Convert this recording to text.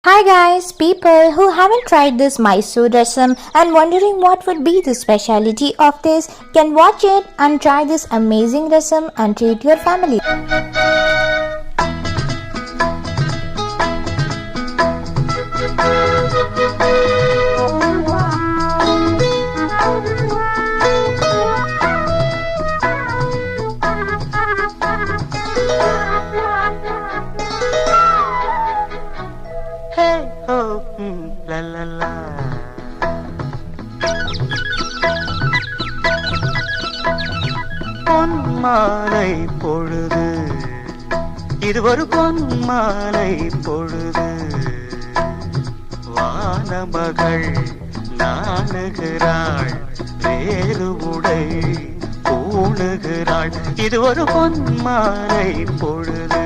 Hi guys, people who haven't tried this Mysore rasam and wondering what would be the speciality of this can watch it and try this amazing rasam and treat your family. Hey ho, la la la. பொன்மாலை பொழுது, இது ஒரு பொன்மாலை பொழுது. வானமகள் நாணுகிறாள், வேறு உடை பூணுகிறாள். இது ஒரு பொன்மாலை பொழுது.